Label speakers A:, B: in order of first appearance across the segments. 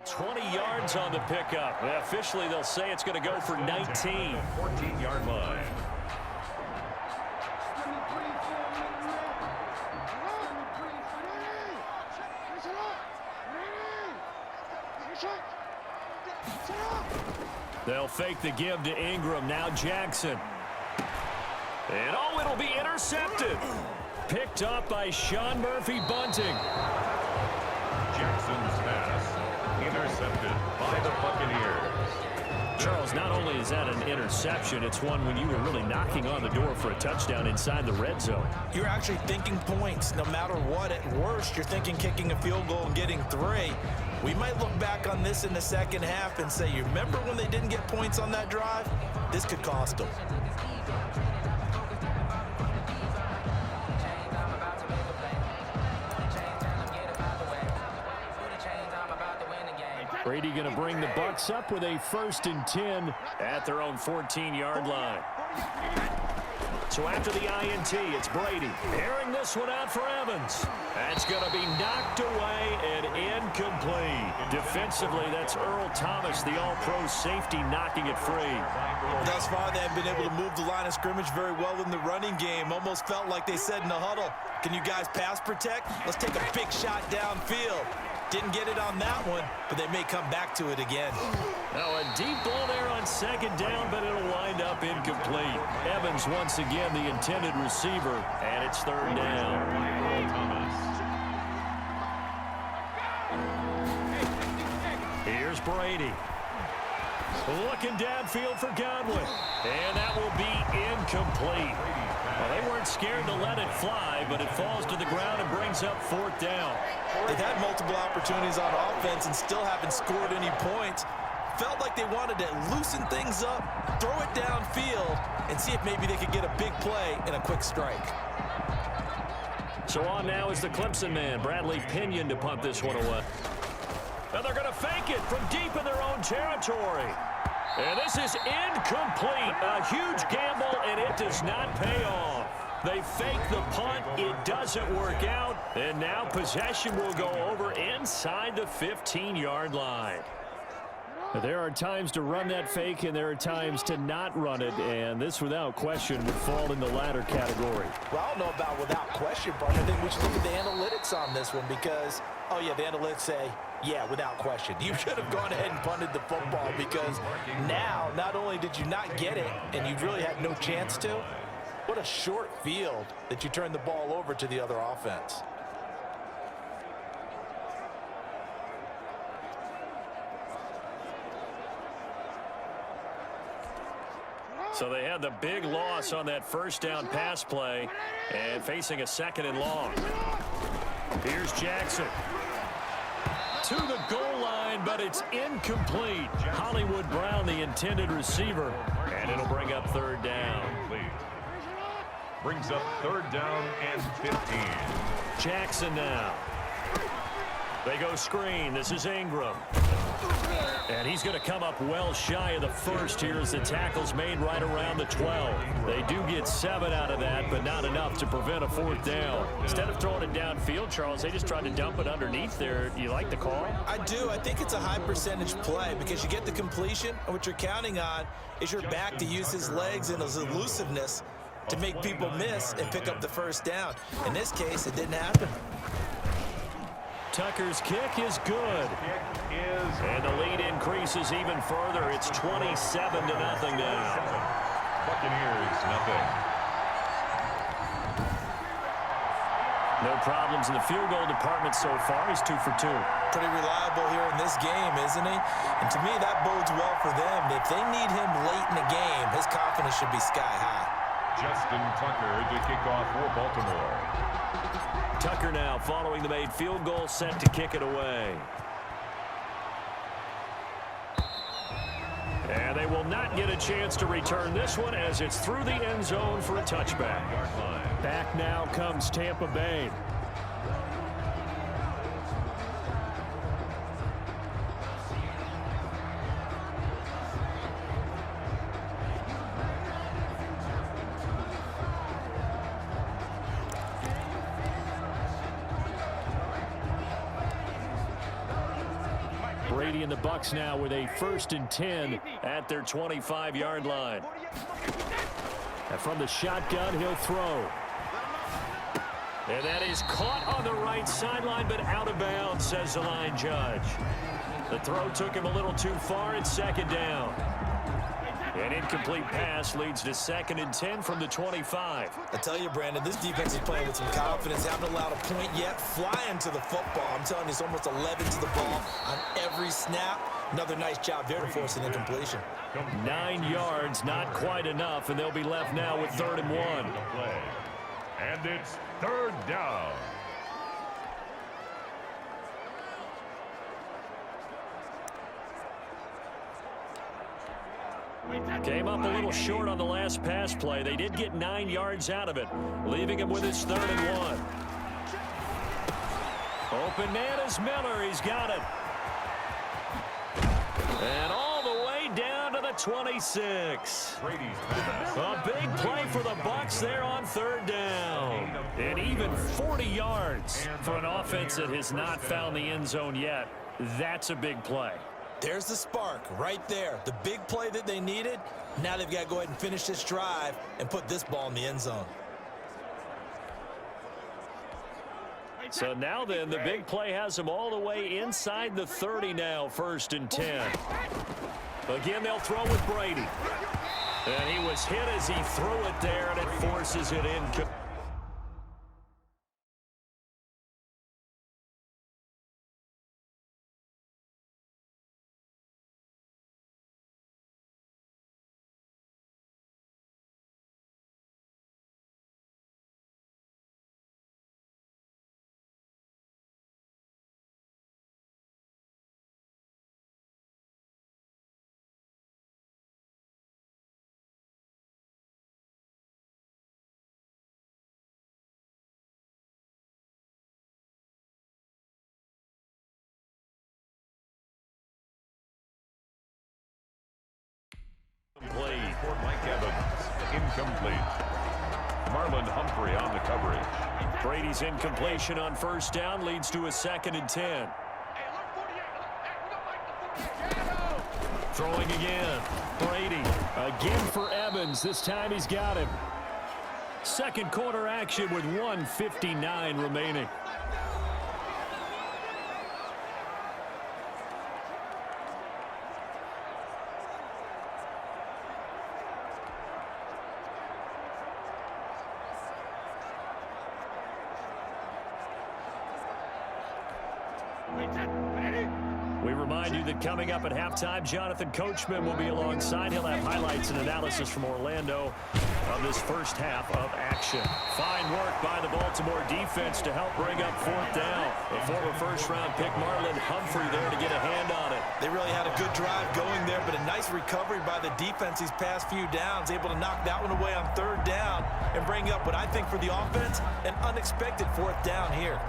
A: 20 yards on the pickup. Officially, they'll say it's going to go for 19.
B: 14-yard line.
A: They'll fake the give to Ingram. Now Jackson. And oh, it'll be intercepted. Picked up by Sean Murphy-Bunting.
B: Jackson's pass intercepted by the Buccaneers.
A: Charles, not only is that an interception, it's one when you were really knocking on the door for a touchdown inside the red zone.
C: You're actually thinking points no matter what. At worst, you're thinking kicking a field goal and getting 3. We might look back on this in the second half and say, you remember when they didn't get points on that drive? This could cost them.
A: Brady going to bring the Bucs up with a 1st and 10 at their own 14-yard line. So after the INT, it's Brady. Airing this one out for Evans. That's going to be knocked away and incomplete. Defensively, that's Earl Thomas, the all-pro safety, knocking it free.
C: Thus far, they have been able to move the line of scrimmage very well in the running game. Almost felt like they said in the huddle, can you guys pass protect? Let's take a big shot downfield. Didn't get it on that one, but they may come back to it again.
A: Now a deep ball there on 2nd down, but it'll wind up incomplete. Evans once again the intended receiver, and it's 3rd down. Here's Brady. Looking downfield for Godwin, and that will be incomplete. Well, they weren't scared to let it fly, but it falls to the ground and brings up 4th down.
C: They've had multiple opportunities on offense and still haven't scored any points. Felt like they wanted to loosen things up, throw it downfield, and see if maybe they could get a big play and a quick strike.
A: So on now is the Clemson man, Bradley Pinion, to punt this one away. And they're going to fake it from deep in their own territory. And this is incomplete. A huge gamble, and it does not pay off. They fake the punt. It doesn't work out. And now possession will go over inside the 15-yard line. There are times to run that fake, and there are times to not run it, and this, without question, would fall in the latter category.
C: Well, I don't know about without question, but I think we should look at the analytics on this one because, oh, yeah, the analytics say, yeah, without question. You should have gone ahead and punted the football because now not only did you not get it and you really had no chance to, what a short field that you turned the ball over to the other offense.
A: So they had the big loss on that 1st down pass play and facing a 2nd and long. Here's Jackson. To the goal line, but it's incomplete. Hollywood Brown, the intended receiver, and it'll bring up 3rd down.
B: Brings up 3rd down and 15.
A: Jackson now. They go screen. This is Ingram. And he's going to come up well shy of the 1st here as the tackle's made right around the 12. They do get 7 out of that, but not enough to prevent a 4th down. Instead of throwing it downfield, Charles, they just tried to dump it underneath there. Do you like the call?
C: I do. I think it's a high percentage play because you get the completion, and what you're counting on is your back to use his legs and his elusiveness to make people miss and pick up the 1st down. In this case, it didn't happen.
A: Tucker's kick is good. And the lead increases even further. It's 27-0 now.
B: Buccaneers, nothing.
A: No problems in the field goal department so far. He's 2 for 2.
C: Pretty reliable here in this game, isn't he? And to me, that bodes well for them. If they need him late in the game, his confidence should be sky high.
B: Justin Tucker to kick off for Baltimore.
A: Tucker now following the made field goal, set to kick it away. And they will not get a chance to return this one as it's through the end zone for a touchback. Back now comes Tampa Bay. Brady and the Bucs now with a 1st and 10 at their 25-yard line. And from the shotgun, he'll throw. And that is caught on the right sideline, but out of bounds, says the line judge. The throw took him a little too far. It's 2nd down. An incomplete pass leads to 2nd and 10 from the 25.
C: I tell you, Brandon, this defense is playing with some confidence. Haven't allowed a point yet. Flying to the football. I'm telling you, it's almost 11 to the ball on every snap. Another nice job there to force an incompletion.
A: 9 yards, not quite enough, and they'll be left now with 3rd and 1.
B: And it's 3rd down.
A: Came up a little short on the last pass play. They did get 9 yards out of it, leaving him with his 3rd and 1. Open man is Miller. He's got it. And all the way down to the 26. A big play for the Bucs there on 3rd down. And even 40 yards for an offense that has not found the end zone yet. That's a big play.
C: There's the spark right there. The big play that they needed. Now they've got to go ahead and finish this drive and put this ball in the end zone.
A: So now then, the big play has them all the way inside the 30 now, 1st and 10. Again, they'll throw with Brady. And he was hit as he threw it there, and it forces it in.
B: Mike Evans, incomplete. Marlon Humphrey on the coverage.
A: Brady's incompletion on 1st down leads to a 2nd and 10. Throwing again. Brady again for Evans. This time he's got him. 2nd quarter action with 1:59 remaining. We remind you that coming up at halftime, Jonathan Coachman will be alongside. He'll have highlights and analysis from Orlando of this first half of action. Fine work by the Baltimore defense to help bring up 4th down. The former first-round pick Marlon Humphrey there to get a hand on it.
C: They really had a good drive going there, but a nice recovery by the defense these past few downs, able to knock that one away on 3rd down and bring up what I think for the offense, an unexpected 4th down here.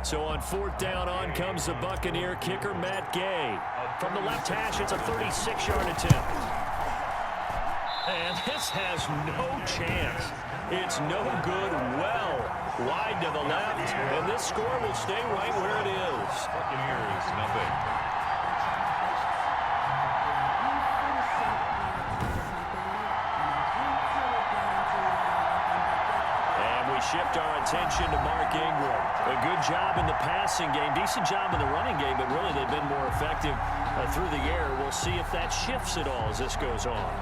A: So on 4th down, on comes the Buccaneer kicker, Matt Gay. From the left hash, it's a 36-yard attempt. And this has no chance. It's no good, well wide to the left, and this score will stay right where it is.
B: Buccaneers, nothing.
A: Shift our attention to Mark Ingram. A good job in the passing game, decent job in the running game, but really they've been more effective through the air. We'll see if that shifts at all as this goes on.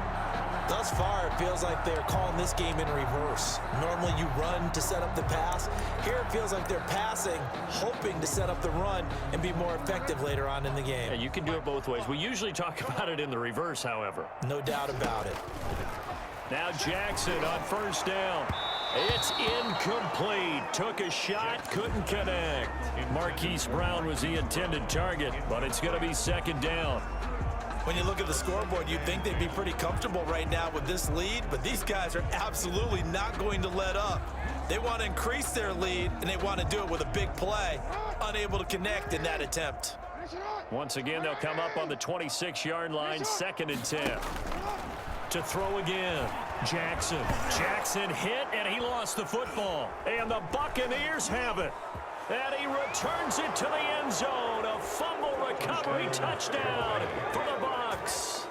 C: Thus far, it feels like they're calling this game in reverse. Normally you run to set up the pass. Here it feels like they're passing, hoping to set up the run and be more effective later on in the game.
A: Yeah, you can do it both ways. We usually talk about it in the reverse, however.
C: No doubt about it.
A: Now Jackson on 1st down. It's incomplete. Took a shot, couldn't connect. Marquise Brown was the intended target, but it's going to be 2nd down.
C: When you look at the scoreboard, you'd think they'd be pretty comfortable right now with this lead, but these guys are absolutely not going to let up. They want to increase their lead, and they want to do it with a big play. Unable to connect in that attempt.
A: Once again, they'll come up on the 26-yard line, 2nd and 10. To throw again. Jackson hit, and he lost the football. And the Buccaneers have it. And he returns it to the end zone. A fumble recovery touchdown for the Bucs.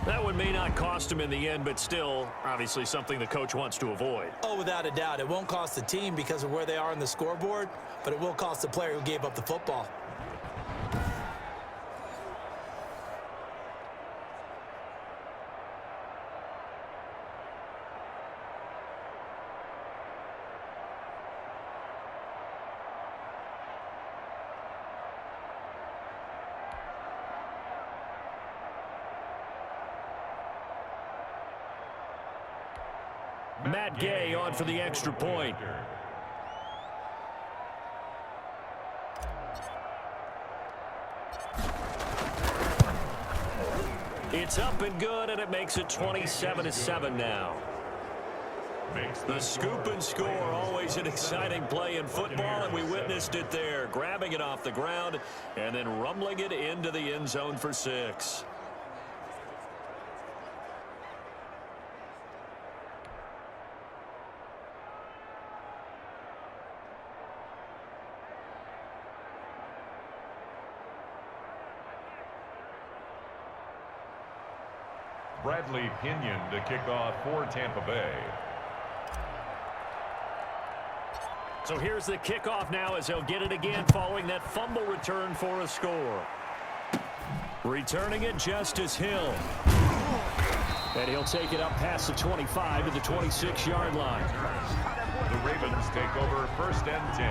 A: That one may not cost him in the end, but still, obviously something the coach wants to avoid.
C: Oh, without a doubt. It won't cost the team because of where they are on the scoreboard, but it will cost the player who gave up the football.
A: Matt Gay on for the extra point. It's up and good, and it makes it 27-7 now. The scoop and score, always an exciting play in football, and we witnessed it there, grabbing it off the ground and then rumbling it into the end zone for 6.
B: Bradley Pinion to kick off for Tampa Bay.
A: So here's the kickoff now as they'll get it again following that fumble return for a score. Returning it, Justice Hill. And he'll take it up past the 25 to the 26-yard line.
B: The Ravens take over 1st and 10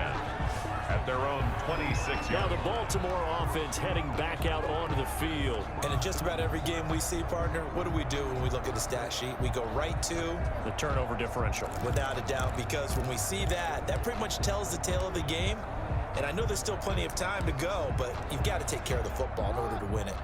B: at their own 26-yard.
A: Now the Baltimore offense heading back out onto the field.
C: And in just about every game we see, partner, what do we do when we look at the stat sheet? We go right to
A: the turnover differential.
C: Without a doubt, because when we see that, that pretty much tells the tale of the game. And I know there's still plenty of time to go, but you've got to take care of the football in order to win it.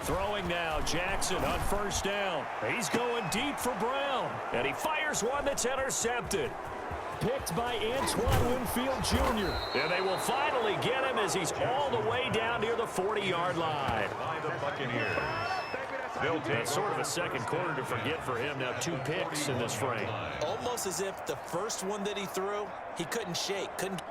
A: Throwing now, Jackson on 1st down. He's going deep for Brown. And he fires one that's intercepted. Picked by Antoine Winfield Jr. And they will finally get him as he's all the way down near the 40-yard line.
B: By the Buccaneers.
A: That's sort of a second quarter to forget for him. Now 2 picks in this frame.
C: Almost as if the first one that he threw, he couldn't shake, couldn't